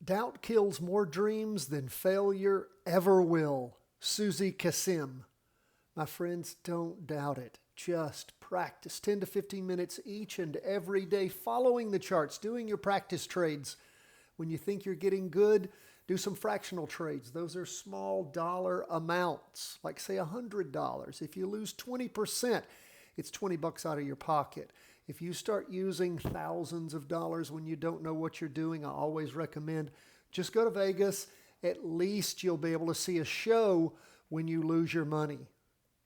Doubt kills more dreams than failure ever will. Suzy Kassem. My friends, don't doubt it. Just practice 10 to 15 minutes each and every day following the charts, doing your practice trades. When you think you're getting good, do some fractional trades. Those are small dollar amounts, like say $100. If you lose 20%, it's $20 out of your pocket. If you start using thousands of dollars when you don't know what you're doing, I always recommend just go to Vegas. At least you'll be able to see a show when you lose your money.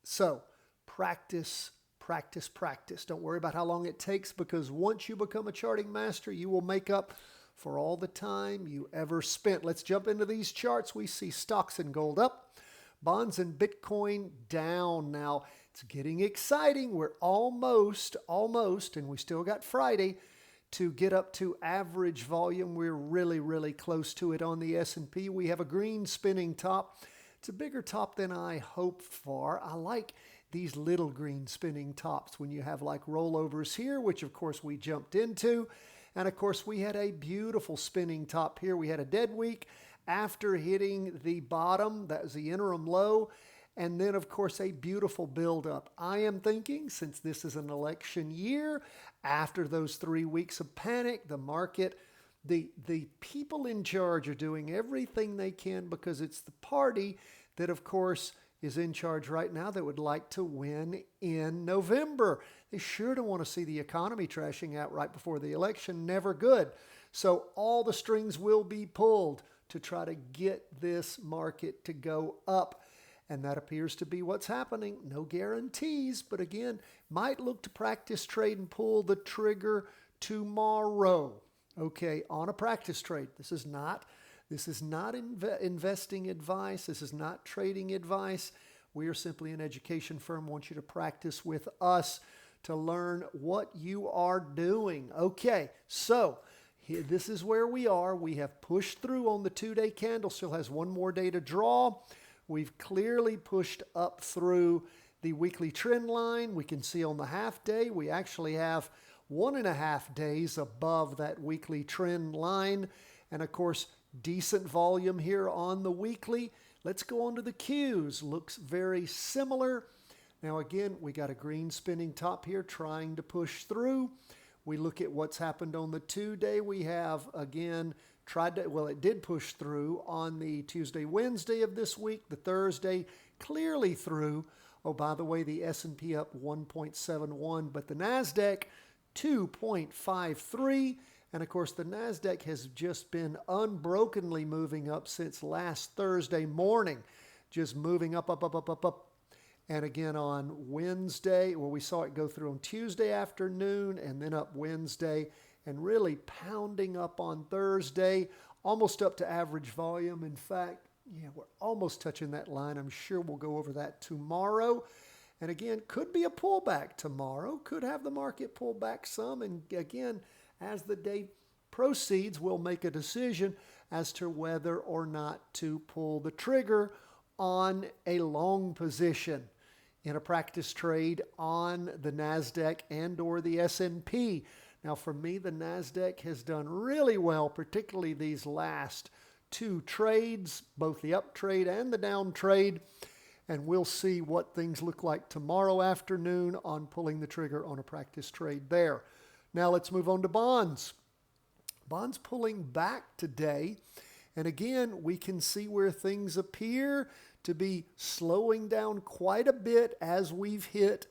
So practice, practice, practice. Don't worry about how long it takes, because once you become a charting master, you will make up for all the time you ever spent. Let's jump into these charts. We see stocks and gold up, bonds and Bitcoin down. Now, it's getting exciting. We're almost, and we still got Friday to get up to average volume. We're really close to it on the S&P. We have a green spinning top. It's a bigger top than I hoped for. I like these little green spinning tops when you have like rollovers here, which of course we jumped into. And of course we had a beautiful spinning top here. We had a dead week after hitting the bottom. That was the interim low. And then, of course, a beautiful buildup. I am thinking, since this is an election year, after those 3 weeks of panic, the market, the people in charge are doing everything they can, because it's the party that, of course, is in charge right now that would like to win in November. They sure don't want to see the economy trashing out right before the election. Never good. So all the strings will be pulled to try to get this market to go up. And that appears to be what's happening. No guarantees, but again, might look to practice trade and pull the trigger tomorrow. Okay, on a practice trade. This is not investing advice. This is not trading advice. We are simply an education firm. Want you to practice with us to learn what you are doing. Okay, so this is where we are. We have pushed through on the 2-day candle. Still has one more day to draw. We've clearly pushed up through the weekly trend line. We can see on the half day, we actually have 1.5 days above that weekly trend line. And of course, decent volume here on the weekly. Let's go on to the Qs. Looks very similar. Now again, we got a green spinning top here trying to push through. We look at what's happened on the 2-day. We have, again, it did push through on the Tuesday, Wednesday of this week. The Thursday clearly through. Oh, by the way, the S&P up 1.71, but the NASDAQ 2.53. And of course, the NASDAQ has just been unbrokenly moving up since last Thursday morning. Just moving up. And again on Wednesday, we saw it go through on Tuesday afternoon and then up Wednesday, and really pounding up on Thursday, almost up to average volume. In fact, we're almost touching that line. I'm sure we'll go over that tomorrow. And again, could be a pullback tomorrow. Could have the market pull back some. And again, as the day proceeds, we'll make a decision as to whether or not to pull the trigger on a long position in a practice trade on the NASDAQ and or the S&P. Now, for me, the NASDAQ has done really well, particularly these last 2 trades, both the up trade and the down trade. And we'll see what things look like tomorrow afternoon on pulling the trigger on a practice trade there. Now, let's move on to bonds. Bonds pulling back today. And again, we can see where things appear to be slowing down quite a bit as we've hit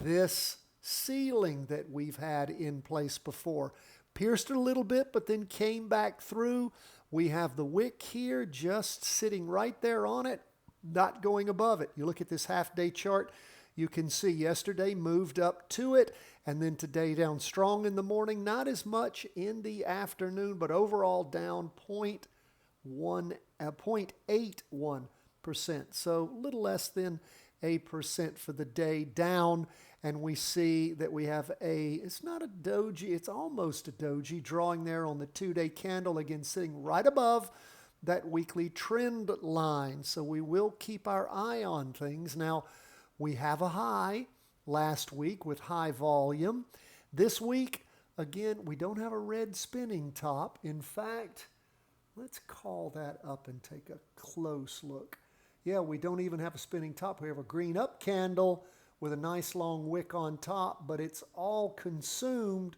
this ceiling that we've had in place before. Pierced it a little bit, but then came back through. We have the wick here just sitting right there on it, not going above it. You look at this half-day chart, you can see yesterday moved up to it, and then today down strong in the morning, not as much in the afternoon, but overall down 0.81%. So a little less than 1% for the day down. And we see that we have it's not a doji, it's almost a doji drawing there on the 2-day candle, again sitting right above that weekly trend line. So we will keep our eye on things. Now, we have a high last week with high volume. This week, again, we don't have a red spinning top. In fact, Let's call that up and take a close look. Yeah, we don't even have a spinning top. We have a green up candle with a nice long wick on top, but it's all consumed.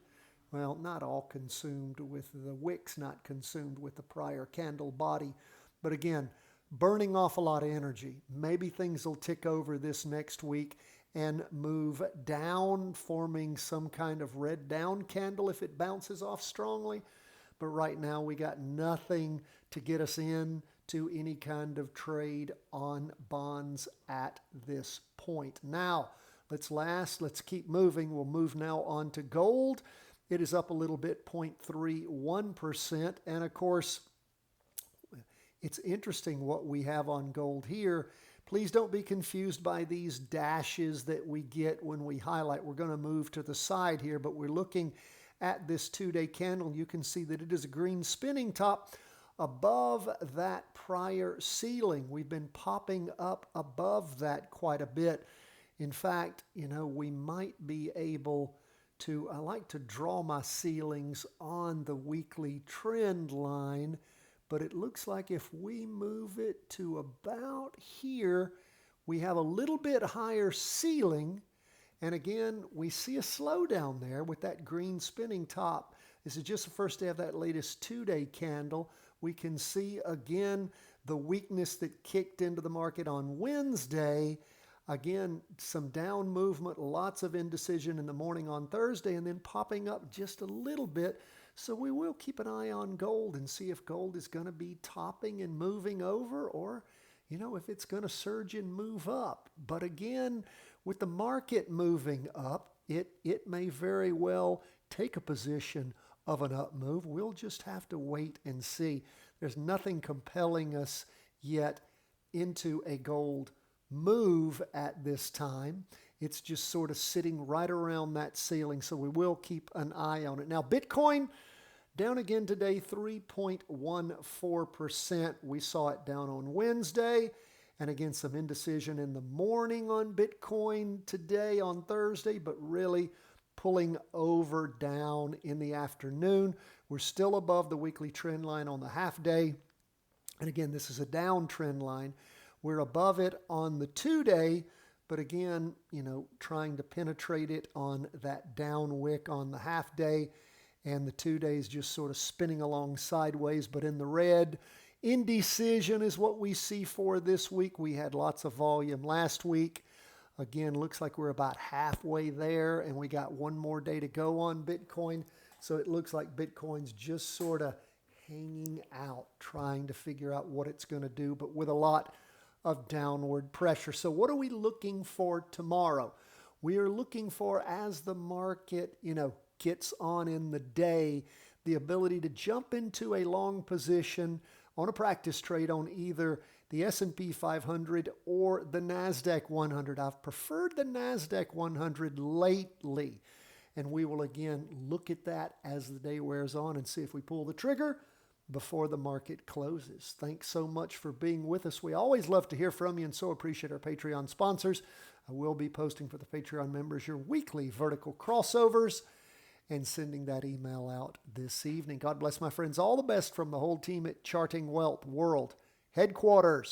Well, not all consumed with the wicks, not consumed with the prior candle body. But again, burning off a lot of energy. Maybe things will tick over this next week and move down, forming some kind of red down candle if it bounces off strongly. But right now we got nothing to get us in to any kind of trade on bonds at this point. Now, let's keep moving. We'll move now on to gold. It is up a little bit, 0.31%. And of course, it's interesting what we have on gold here. Please don't be confused by these dashes that we get when we highlight. We're going to move to the side here, but we're looking at this 2-day candle. You can see that it is a green spinning top above that prior ceiling. We've been popping up above that quite a bit. In fact, we might be able to, I like to draw my ceilings on the weekly trend line, but it looks like if we move it to about here, we have a little bit higher ceiling. And again, we see a slowdown there with that green spinning top. This is just the first day of that latest 2-day candle. We can see again the weakness that kicked into the market on Wednesday. Again, some down movement, lots of indecision in the morning on Thursday, and then popping up just a little bit. So we will keep an eye on gold and see if gold is going to be topping and moving over, or, if it's going to surge and move up. But again, with the market moving up, it may very well take a position of an up move. We'll just have to wait and see. There's nothing compelling us yet into a gold move at this time. It's just sort of sitting right around that ceiling, so we will keep an eye on it. Now, Bitcoin down again today, 3.14%. We saw it down on Wednesday. And again, some indecision in the morning on Bitcoin today on Thursday, but really pulling over down in the afternoon. We're still above the weekly trend line on the half day. And again, this is a down trend line. We're above it on the 2-day, but again, trying to penetrate it on that down wick on the half day. And the 2 days just sort of spinning along sideways, but in the red. Indecision is what we see for this week. We had lots of volume last week. Again, looks like we're about halfway there, and we got one more day to go on Bitcoin. So it looks like Bitcoin's just sort of hanging out, trying to figure out what it's going to do, but with a lot of downward pressure. So what are we looking for tomorrow? We are looking for, as the market, gets on in the day, the ability to jump into a long position on a practice trade on either the S&P 500 or the NASDAQ 100. I've preferred the NASDAQ 100 lately, and we will again look at that as the day wears on and see if we pull the trigger before the market closes. Thanks so much for being with us. We always love to hear from you and so appreciate our Patreon sponsors. I will be posting for the Patreon members your weekly vertical crossovers and sending that email out this evening. God bless, my friends. All the best from the whole team at Charting Wealth World Headquarters.